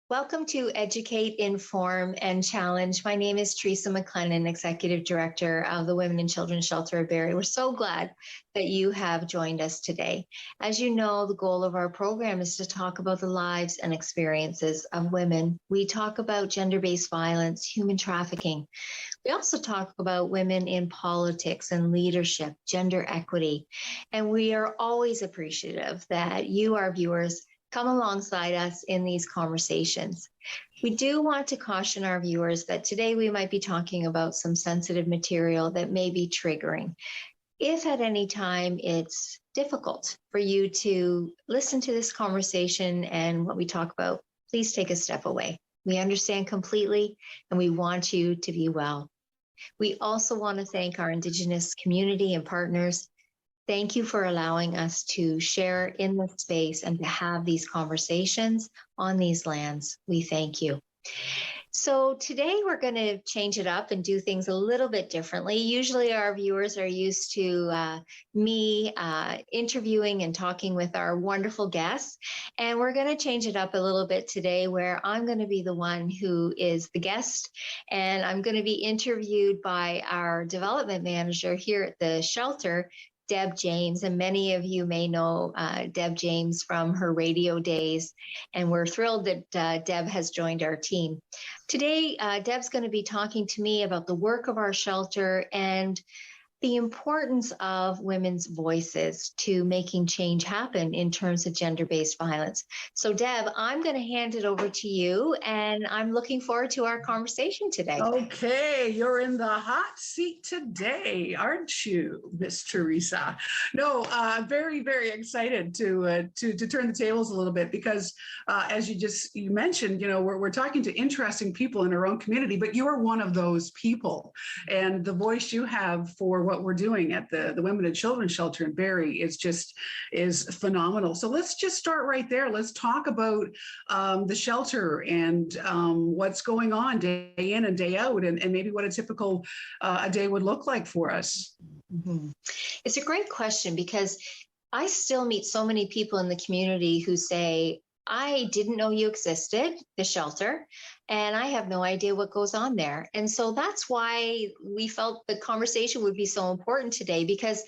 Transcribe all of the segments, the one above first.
Welcome to Educate, Inform, and Challenge. My name is Teresa MacLennan, Executive Director of the Women and Children's Shelter of Barrie. We're so glad that you have joined us today. As you know, the goal of our program is to talk about the lives and experiences of women. We talk about gender-based violence, human trafficking. We also talk about women in politics and leadership, gender equity. And we are always appreciative that you, our viewers, come alongside us in these conversations. We do want to caution our viewers that today we might be talking about some sensitive material that may be triggering. If at any time it's difficult for you to listen to this conversation and what we talk about, please take a step away. We understand completely, and we want you to be well. We also want to thank our Indigenous community and partners. Thank you for allowing us to share in this space and to have these conversations on these lands. We thank you. So today we're going to change it up and do things a little bit differently. Usually our viewers are used to me interviewing and talking with our wonderful guests. And we're going to change it up a little bit today where I'm going to be the one who is the guest. And I'm going to be interviewed by our development manager here at the shelter, Deb James, and many of you may know Deb James from her radio days, and we're thrilled that Deb has joined our team. Today, Deb's going to be talking to me about the work of our shelter and the importance of women's voices to making change happen in terms of gender-based violence. So Deb, I'm going to hand it over to you, and I'm looking forward to our conversation today. Okay, you're in the hot seat today, aren't you, Miss Teresa? No, very, very excited to turn the tables a little bit because as you mentioned, you know, we're talking to interesting people in our own community, but you're one of those people, and the voice you have for what we're doing at the Women and Children's Shelter in Barrie is phenomenal. So let's just start right there. Let's talk about the shelter and what's going on day in and day out, and maybe what a typical a day would look like for us. Mm-hmm. It's a great question because I still meet so many people in the community who say, I didn't know you existed, the shelter, and I have no idea what goes on there. And so that's why we felt the conversation would be so important today, because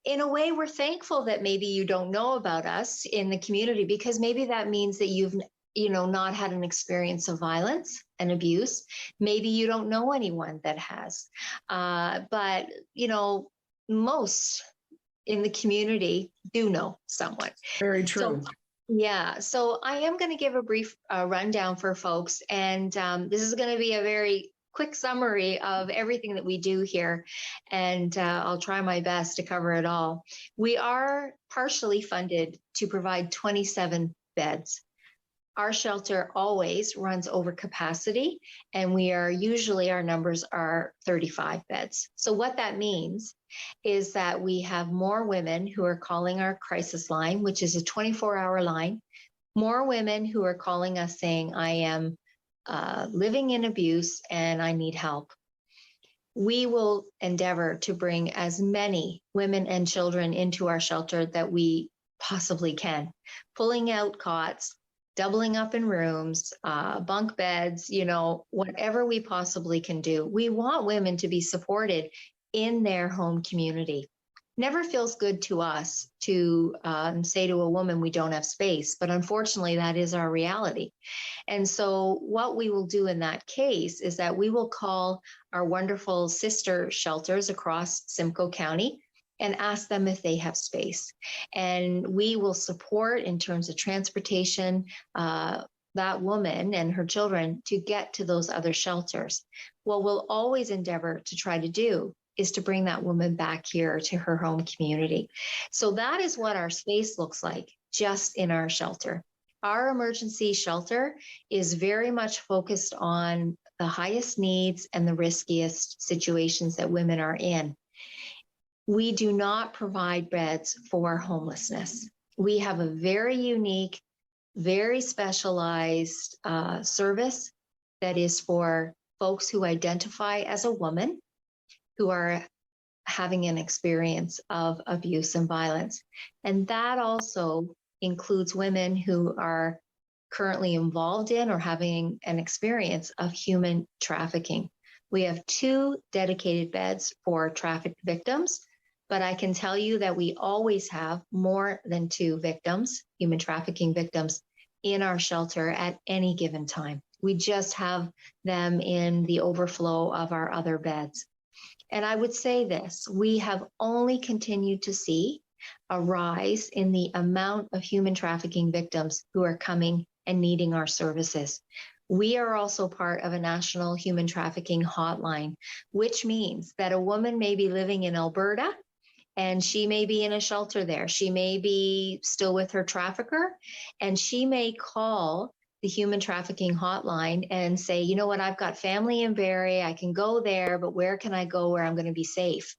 in a way, we're thankful that maybe you don't know about us in the community, because maybe that means that you've not had an experience of violence and abuse. Maybe you don't know anyone that has. But most in the community do know someone. Very true. So I am going to give a brief rundown for folks, and this is going to be a very quick summary of everything that we do here, and I'll try my best to cover it all. We are partially funded to provide 27 beds. Our shelter always runs over capacity, and our numbers are 35 beds. So what that means is that we have more women who are calling our crisis line, which is a 24-hour line, more women who are calling us saying, I am living in abuse and I need help. We will endeavor to bring as many women and children into our shelter that we possibly can, pulling out cots, doubling up in rooms, bunk beds, whatever we possibly can do. We want women to be supported in their home community. Never feels good to us to say to a woman, we don't have space, but unfortunately that is our reality. And so what we will do in that case is that we will call our wonderful sister shelters across Simcoe County and ask them if they have space. And we will support in terms of transportation, that woman and her children to get to those other shelters. What we'll always endeavor to try to do is to bring that woman back here to her home community. So that is what our space looks like just in our shelter. Our emergency shelter is very much focused on the highest needs and the riskiest situations that women are in. We do not provide beds for homelessness. We have a very unique, very specialized service that is for folks who identify as a woman who are having an experience of abuse and violence. And that also includes women who are currently involved in or having an experience of human trafficking. We have 2 dedicated beds for trafficked victims, but I can tell you that we always have more than 2 victims, human trafficking victims, in our shelter at any given time. We just have them in the overflow of our other beds. And I would say this, we have only continued to see a rise in the amount of human trafficking victims who are coming and needing our services. We are also part of a national human trafficking hotline, which means that a woman may be living in Alberta and she may be in a shelter there. She may be still with her trafficker, and she may call the human trafficking hotline and say, you know what, I've got family in Barrie, I can go there, but where can I go where I'm going to be safe?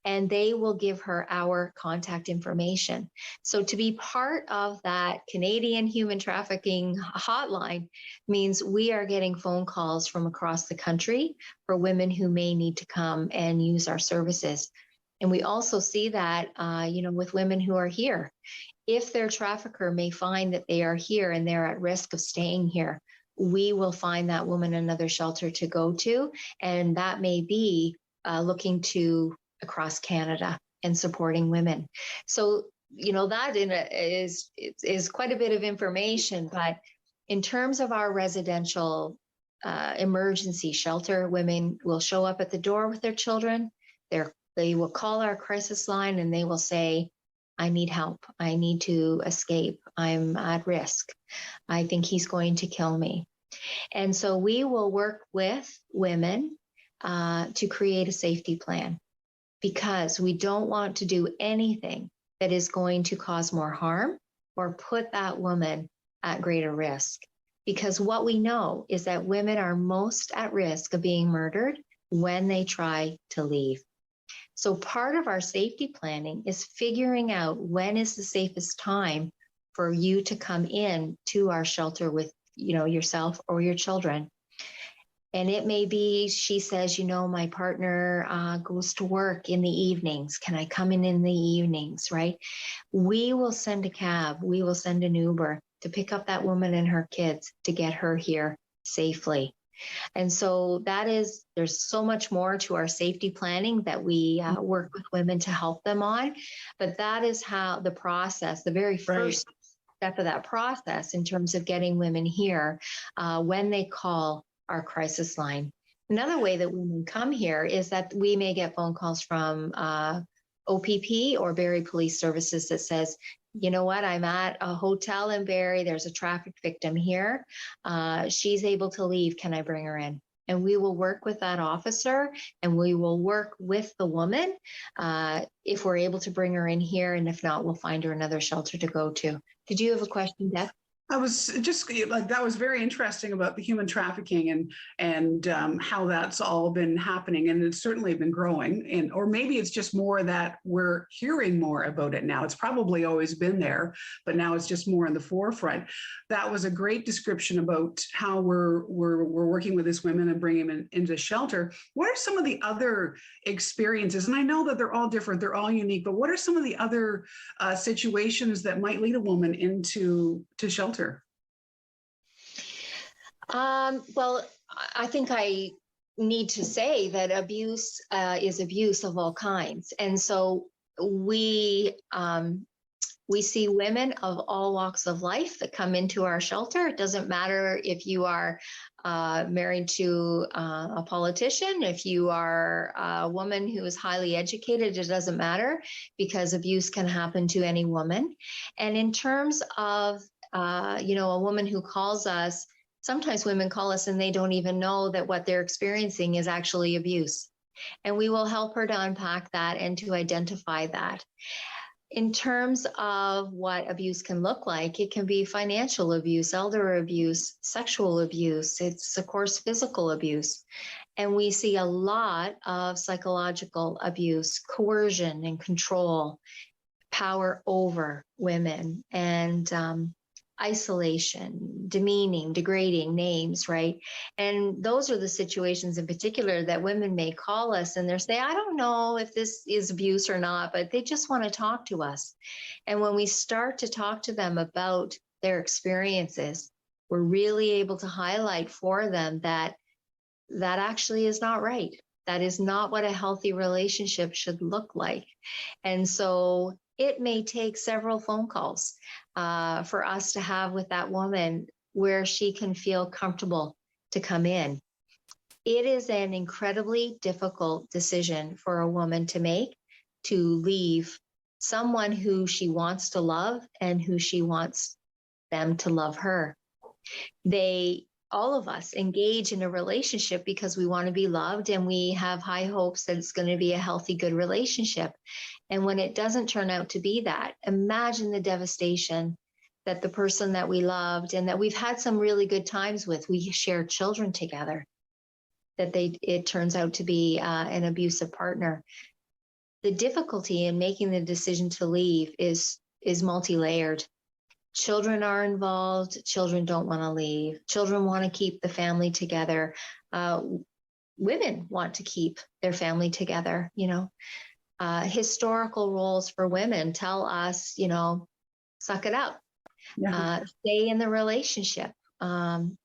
And they will give her our contact information. So to be part of that Canadian human trafficking hotline means we are getting phone calls from across the country for women who may need to come and use our services. And we also see that, with women who are here. If their trafficker may find that they are here and they're at risk of staying here, we will find that woman another shelter to go to. And that may be looking to across Canada and supporting women. So, that is quite a bit of information. But in terms of our residential emergency shelter, women will show up at the door with their children. They will call our crisis line and they will say, I need help. I need to escape. I'm at risk. I think he's going to kill me. And so we will work with women to create a safety plan, because we don't want to do anything that is going to cause more harm or put that woman at greater risk. Because what we know is that women are most at risk of being murdered when they try to leave. So part of our safety planning is figuring out when is the safest time for you to come in to our shelter with, yourself or your children. And it may be, she says, my partner goes to work in the evenings. Can I come in the evenings, right? We will send a cab. We will send an Uber to pick up that woman and her kids to get her here safely. And so there's so much more to our safety planning that we work with women to help them on. But that is how the process, the very first step of that process in terms of getting women here when they call our crisis line. Another way that women come here is that we may get phone calls from OPP or Barrie Police Services that says, you know what, I'm at a hotel in Barrie. There's a trafficked victim here. She's able to leave. Can I bring her in? And we will work with that officer and we will work with the woman if we're able to bring her in here. And if not, we'll find her another shelter to go to. Did you have a question, Deb? I was just like, that was very interesting about the human trafficking and how that's all been happening, and it's certainly been growing. Or maybe it's just more that we're hearing more about it now. It's probably always been there, but now it's just more in the forefront. That was a great description about how we're working with these women and bringing them into shelter. What are some of the other experiences? And I know that they're all different, they're all unique, but what are some of the other situations that might lead a woman into shelter? Well, I think I need to say that abuse is abuse of all kinds. And so we see women of all walks of life that come into our shelter. It doesn't matter if you are married to a politician, if you are a woman who is highly educated, it doesn't matter, because abuse can happen to any woman. And in terms of a woman who calls us, sometimes women call us and they don't even know that what they're experiencing is actually abuse. And we will help her to unpack that and to identify that. In terms of what abuse can look like, it can be financial abuse, elder abuse, sexual abuse. It's, of course, physical abuse. And we see a lot of psychological abuse, coercion and control, power over women, and isolation, demeaning, degrading names, right? And those are the situations in particular that women may call us and they're say, I don't know if this is abuse or not, but they just want to talk to us. And when we start to talk to them about their experiences, we're really able to highlight for them that that actually is not right. That is not what a healthy relationship should look like. And so it may take several phone calls for us to have with that woman where she can feel comfortable to come in. It is an incredibly difficult decision for a woman to make, to leave someone who she wants to love and who she wants them to love her. All of us engage in a relationship because we want to be loved and we have high hopes that it's going to be a healthy, good relationship. And when it doesn't turn out to be that, imagine the devastation that the person that we loved and that we've had some really good times with, we share children together, that it turns out to be an abusive partner. The difficulty in making the decision to leave is multi-layered. Children are involved. Children don't want to leave. Children want to keep the family together. Women want to keep their family together. Historical roles for women tell us, suck it up, stay in the relationship,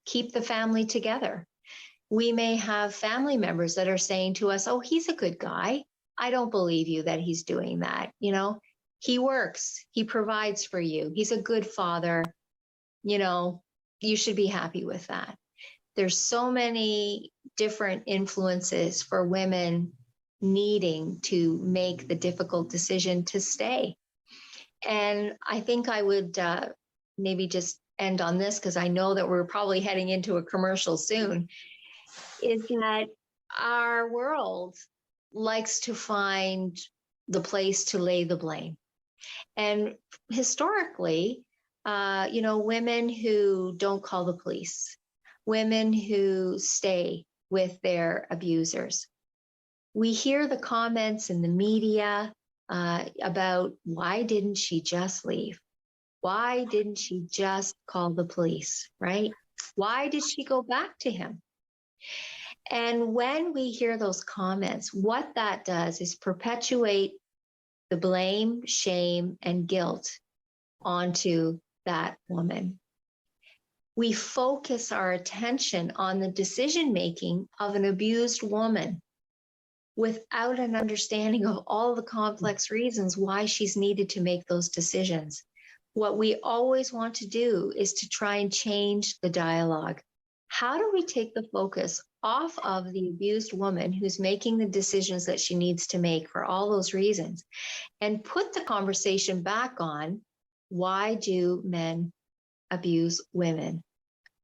keep the family together. We may have family members that are saying to us, oh, he's a good guy. I don't believe you that he's doing that. He works, he provides for you. He's a good father. You should be happy with that. There's so many different influences for women needing to make the difficult decision to stay. And I think I would maybe just end on this, because I know that we're probably heading into a commercial soon, is that our world likes to find the place to lay the blame. And historically, women who don't call the police, women who stay with their abusers. We hear the comments in the media about, why didn't she just leave? Why didn't she just call the police, right? Why did she go back to him? And when we hear those comments, what that does is perpetuate the blame, shame, and guilt onto that woman. We focus our attention on the decision-making of an abused woman without an understanding of all the complex reasons why she's needed to make those decisions. What we always want to do is to try and change the dialogue. How do we take the focus off of the abused woman who's making the decisions that she needs to make for all those reasons, and put the conversation back on, why do men abuse women?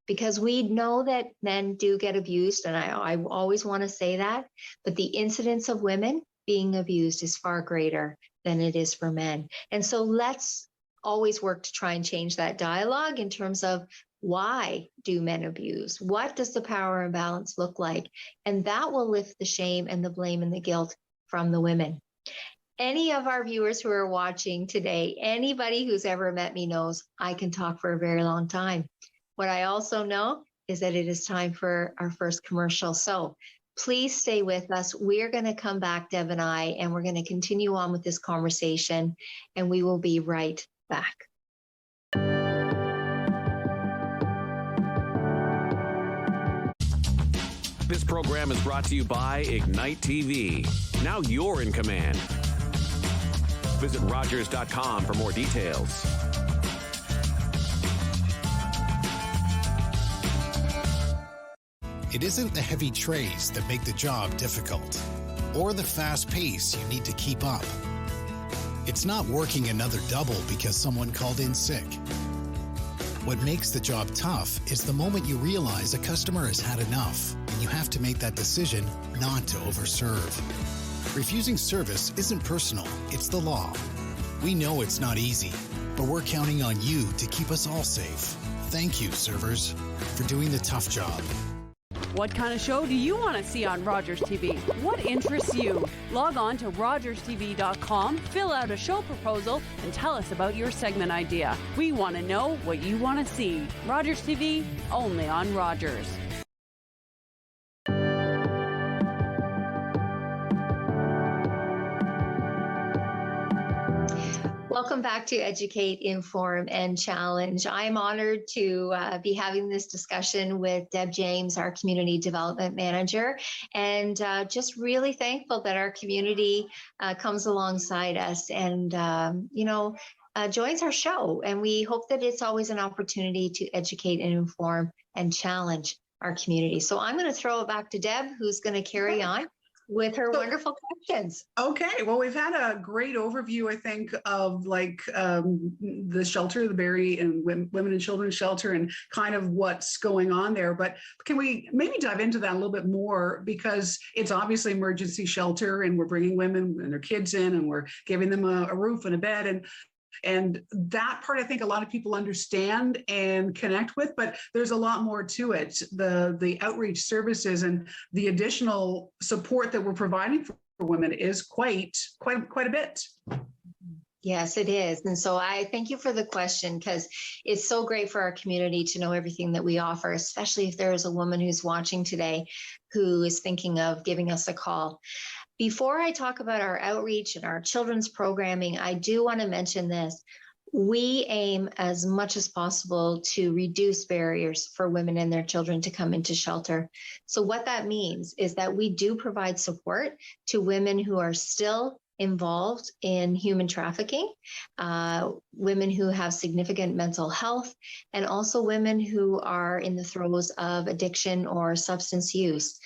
Because we know that men do get abused, and I always want to say that, but the incidence of women being abused is far greater than it is for men. And so let's always work to try and change that dialogue in terms of, why do men abuse? What does the power imbalance look like? And that will lift the shame and the blame and the guilt from the women. Any of our viewers who are watching today, anybody who's ever met me knows I can talk for a very long time. What I also know is that it is time for our first commercial. So please stay with us. We're going to come back, Deb and I, and we're going to continue on with this conversation, and we will be right back. This program is brought to you by Ignite TV. Now you're in command. Visit Rogers.com for more details. It isn't the heavy trays that make the job difficult, or the fast pace you need to keep up. It's not working another double because someone called in sick. What makes the job tough is the moment you realize a customer has had enough and you have to make that decision not to overserve. Refusing service isn't personal, it's the law. We know it's not easy, but we're counting on you to keep us all safe. Thank you, servers, for doing the tough job. What kind of show do you want to see on Rogers TV? What interests you? Log on to rogerstv.com, fill out a show proposal, and tell us about your segment idea. We want to know what you want to see. Rogers TV, only on Rogers. Welcome back to Educate, Inform, and Challenge. I'm honored to be having this discussion with Deb James, our Community Development Manager, and just really thankful that our community comes alongside us and, joins our show. And we hope that it's always an opportunity to educate and inform and challenge our community. So I'm going to throw it back to Deb, who's going to carry on with her wonderful questions. Okay, well, we've had a great overview, I think, of the shelter, the Barrie and Women and Children's Shelter, and kind of what's going on there. But can we maybe dive into that a little bit more? Because it's obviously emergency shelter, and we're bringing women and their kids in, and we're giving them a roof and a bed. And that part, I think a lot of people understand and connect with, but there's a lot more to it. The outreach services and the additional support that we're providing for women is quite a bit. Yes, it is. And so I thank you for the question, because it's so great for our community to know everything that we offer, especially if there is a woman who's watching today who is thinking of giving us a call. Before I talk about our outreach and our children's programming, I do want to mention this. We aim as much as possible to reduce barriers for women and their children to come into shelter. So what that means is that we do provide support to women who are still involved in human trafficking, women who have significant mental health, and also women who are in the throes of addiction or substance use.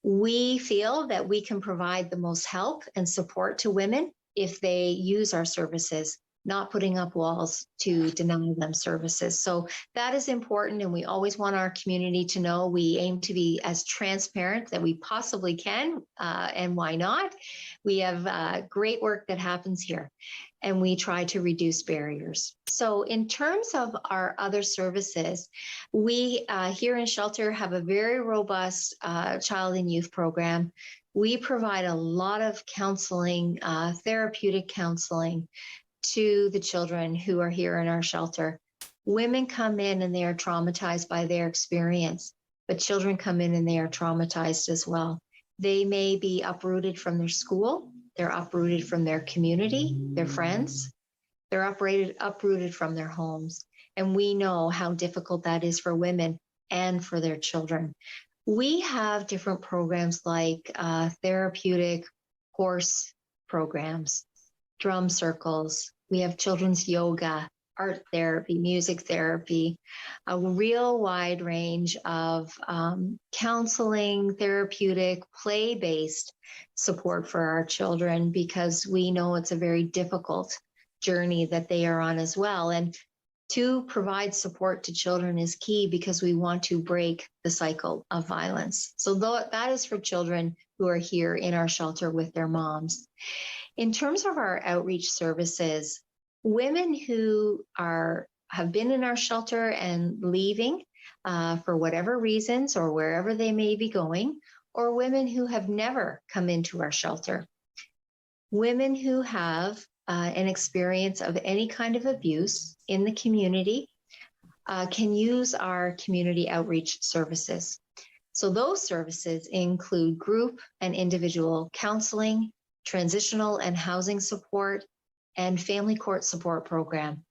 We feel that we can provide the most help and support to women if they use our services, not putting up walls to deny them services. So that is important, and we always want our community to know we aim to be as transparent that we possibly can, and why not? We have great work that happens here, and we try to reduce barriers. So in terms of our other services, we here in Shelter have a very robust child and youth program. We provide a lot of counseling, therapeutic counseling, to the children who are here in our shelter. Women come in and they are traumatized by their experience, but children come in and they are traumatized as well. They may be uprooted from their school, they're uprooted from their community, their friends, they're uprooted from their homes. And we know how difficult that is for women and for their children. We have different programs like therapeutic horse programs, drum circles. We have children's yoga, art therapy, music therapy, a real wide range of counseling, therapeutic, play-based support for our children, because we know it's a very difficult journey that they are on as well. And to provide support to children is key, because we want to break the cycle of violence. So that is for children who are here in our shelter with their moms. In terms of our outreach services, women who have been in our shelter and leaving for whatever reasons or wherever they may be going, or women who have never come into our shelter, women who have an experience of any kind of abuse in the community can use our community outreach services. So those services include group and individual counseling, transitional and housing support, and family court support program.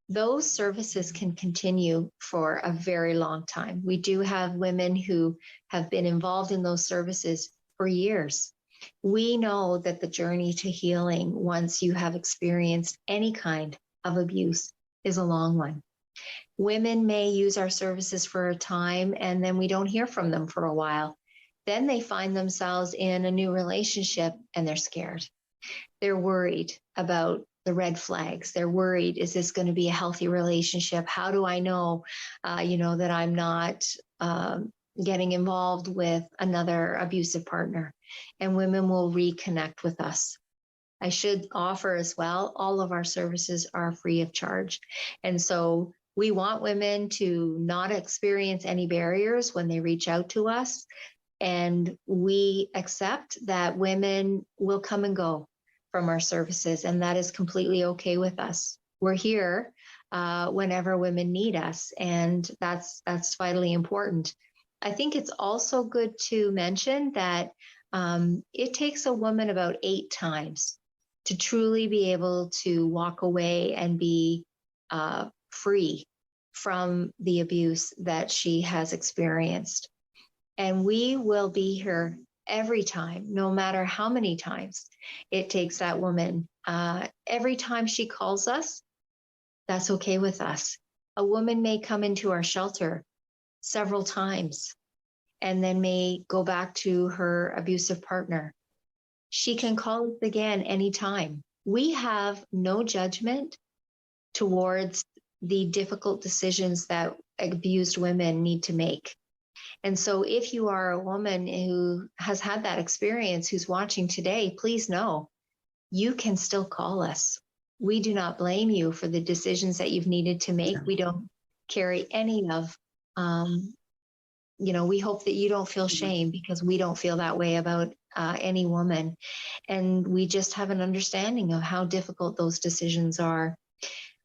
Those services can continue for a very long time. We do have women who have been involved in those services for years. We know that the journey to healing, once you have experienced any kind of abuse, is a long one. Women may use our services for a time, and then we don't hear from them for a while. Then they find themselves in a new relationship and they're scared. They're worried about the red flags. They're worried, is this going to be a healthy relationship? How do I know, that I'm not getting involved with another abusive partner? And women will reconnect with us. I should offer as well, all of our services are free of charge. And so we want women to not experience any barriers when they reach out to us. And we accept that women will come and go from our services, and that is completely okay with us. We're here whenever women need us, and that's vitally important. I think it's also good to mention that it takes a woman about 8 times to truly be able to walk away and be free from the abuse that she has experienced. And we will be here every time, no matter how many times it takes that woman. Every time she calls us, that's okay with us. A woman may come into our shelter several times and then may go back to her abusive partner. She can call us again anytime. We have no judgment towards the difficult decisions that abused women need to make. And so if you are a woman who has had that experience, who's watching today, please know you can still call us. We do not blame you for the decisions that you've needed to make. We don't carry any of, we hope that you don't feel shame, because we don't feel that way about any woman. And we just have an understanding of how difficult those decisions are.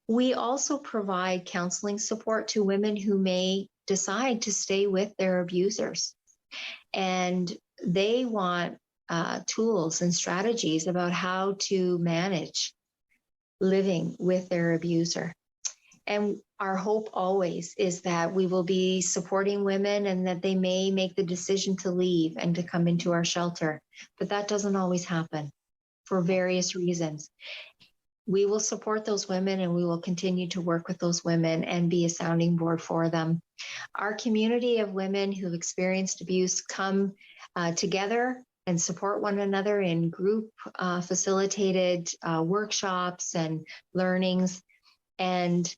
We also provide counseling support to women who may decide to stay with their abusers. And they want tools and strategies about how to manage living with their abuser. And our hope always is that we will be supporting women and that they may make the decision to leave and to come into our shelter. But that doesn't always happen for various reasons. We will support those women, and we will continue to work with those women and be a sounding board for them. Our community of women who've experienced abuse come together and support one another in group facilitated workshops and learnings. And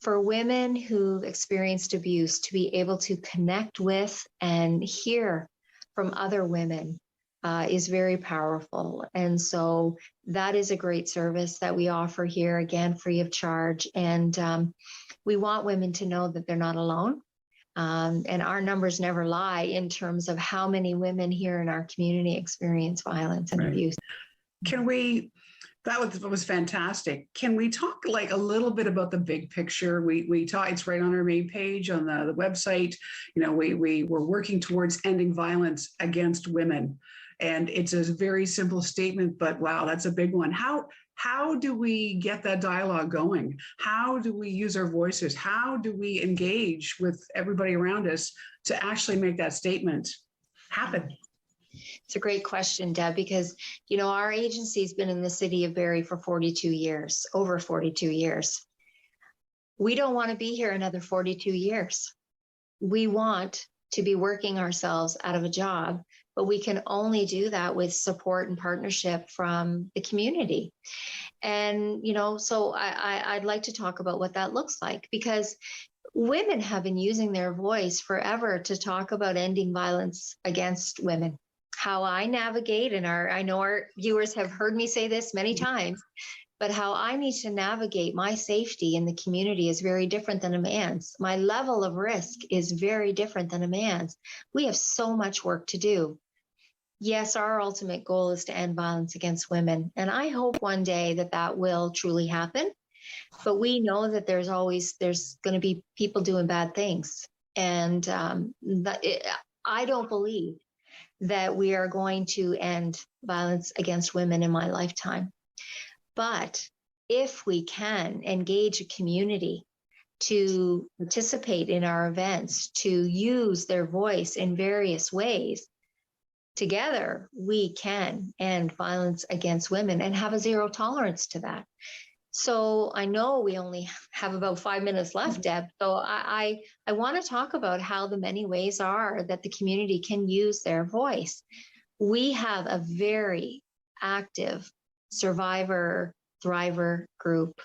for women who've experienced abuse to be able to connect with and hear from other women is very powerful. And so that is a great service that we offer here, again, free of charge. And we want women to know that they're not alone. And our numbers never lie in terms of how many women here in our community experience violence and abuse. That was fantastic. Can we talk like a little bit about the big picture? We talk, it's right on our main page on the website. We're working towards ending violence against women. And it's a very simple statement, but wow, that's a big one. How do we get that dialogue going? How do we use our voices? How do we engage with everybody around us to actually make that statement happen? It's a great question, Deb, because, our agency's been in the city of Barrie for 42 years, over 42 years. We don't want to be here another 42 years. We want to be working ourselves out of a job, but we can only do that with support and partnership from the community. And, so I'd like to talk about what that looks like, because women have been using their voice forever to talk about ending violence against women. How I navigate, and I know our viewers have heard me say this many times, but how I need to navigate my safety in the community is very different than a man's. My level of risk is very different than a man's. We have so much work to do. Yes, our ultimate goal is to end violence against women. And I hope one day that will truly happen. But we know that there's going to be people doing bad things. And I don't believe that we are going to end violence against women in my lifetime. But if we can engage a community to participate in our events, to use their voice in various ways, together we can end violence against women and have a zero tolerance to that. So I know we only have about 5 minutes left, Deb. So I want to talk about how the many ways are that the community can use their voice. We have a very active survivor thriver group.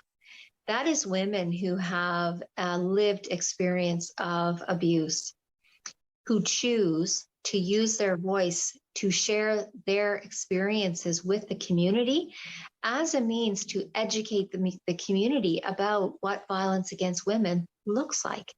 That is women who have a lived experience of abuse, who choose to use their voice to share their experiences with the community as a means to educate the community about what violence against women looks like.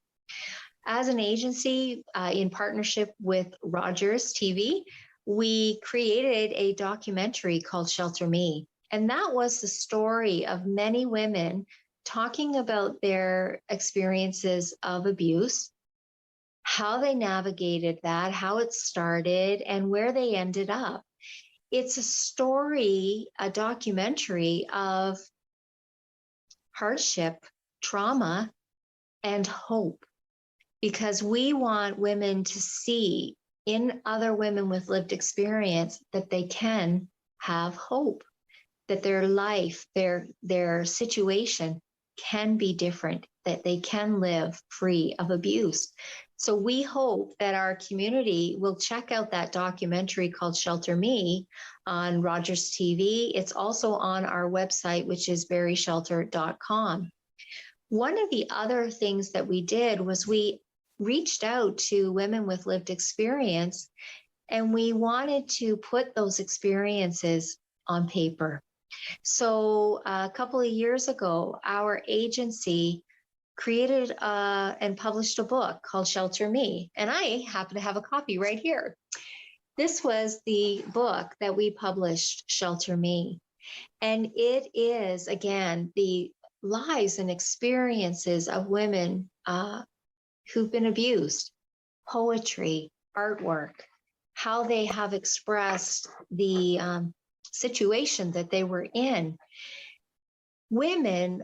As an agency, in partnership with Rogers TV, we created a documentary called Shelter Me. And that was the story of many women talking about their experiences of abuse, how they navigated that, how it started, and where they ended up. it's a story, a documentary of hardship, trauma, and hope, because we want women to see in other women with lived experience that they can have hope, that their life, their situation can be different, that they can live free of abuse. So we hope that our community will check out that documentary called Shelter Me on Rogers TV. It's also on our website, which is berryshelter.com. One of the other things that we did was we reached out to women with lived experience, and we wanted to put those experiences on paper. So a couple of years ago, our agency created and published a book called Shelter Me, and I happen to have a copy right here. This was the book that we published, Shelter Me, and it is, again, the lives and experiences of women who've been abused, poetry, artwork, how they have expressed the situation that they were in. Women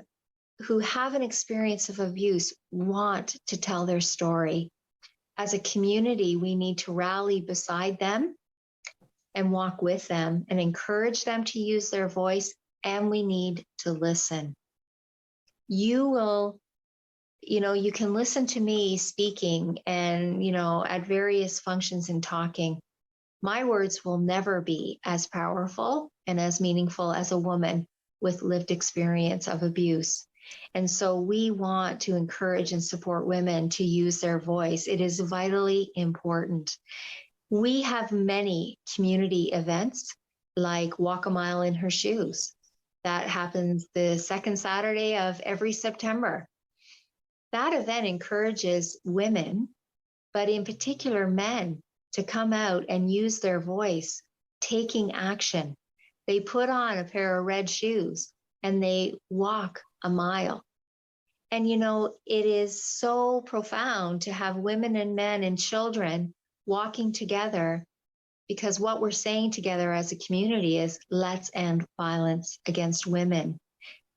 who have an experience of abuse want to tell their story. As a community, we need to rally beside them and walk with them and encourage them to use their voice, and we need to listen. You can listen to me speaking and, at various functions and talking. My words will never be as powerful and as meaningful as a woman with lived experience of abuse. And so we want to encourage and support women to use their voice. It is vitally important. We have many community events like Walk a Mile in Her Shoes. That happens the second Saturday of every September. That event encourages women, but in particular men, to come out and use their voice, taking action. They put on a pair of red shoes and they walk a mile. And, it is so profound to have women and men and children walking together, because what we're saying together as a community is, let's end violence against women.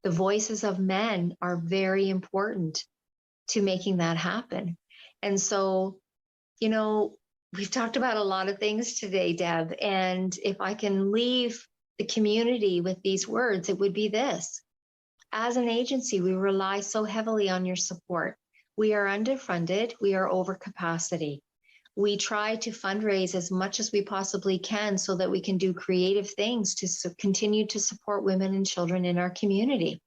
The voices of men are very important to making that happen. And so, we've talked about a lot of things today, Deb, and if I can leave the community with these words, it would be this. As an agency, we rely so heavily on your support. We are underfunded. We are over capacity. We try to fundraise as much as we possibly can so that we can do creative things to continue to support women and children in our community.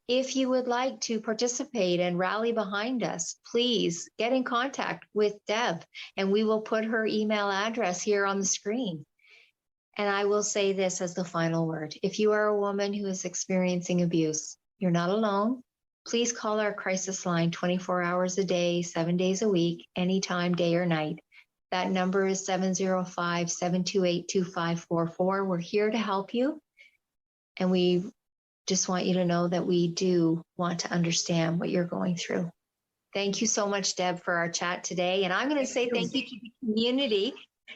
If you would like to participate and rally behind us, please get in contact with Deb, and we will put her email address here on the screen. And I will say this as the final word. If you are a woman who is experiencing abuse, you're not alone. Please call our crisis line 24 hours a day, 7 days a week, anytime, day or night. That number is 705-728-2544. We're here to help you. And we just want you to know that we do want to understand what you're going through. Thank you so much, Deb, for our chat today. And I'm going to say thank you to the community.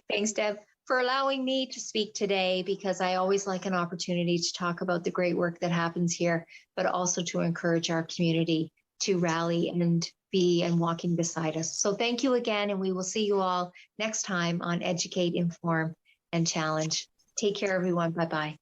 Thanks, Deb, for allowing me to speak today, because I always like an opportunity to talk about the great work that happens here, but also to encourage our community to rally and be and walking beside us. So thank you again, and we will see you all next time on Educate, Inform, and Challenge. Take care, everyone. Bye-bye.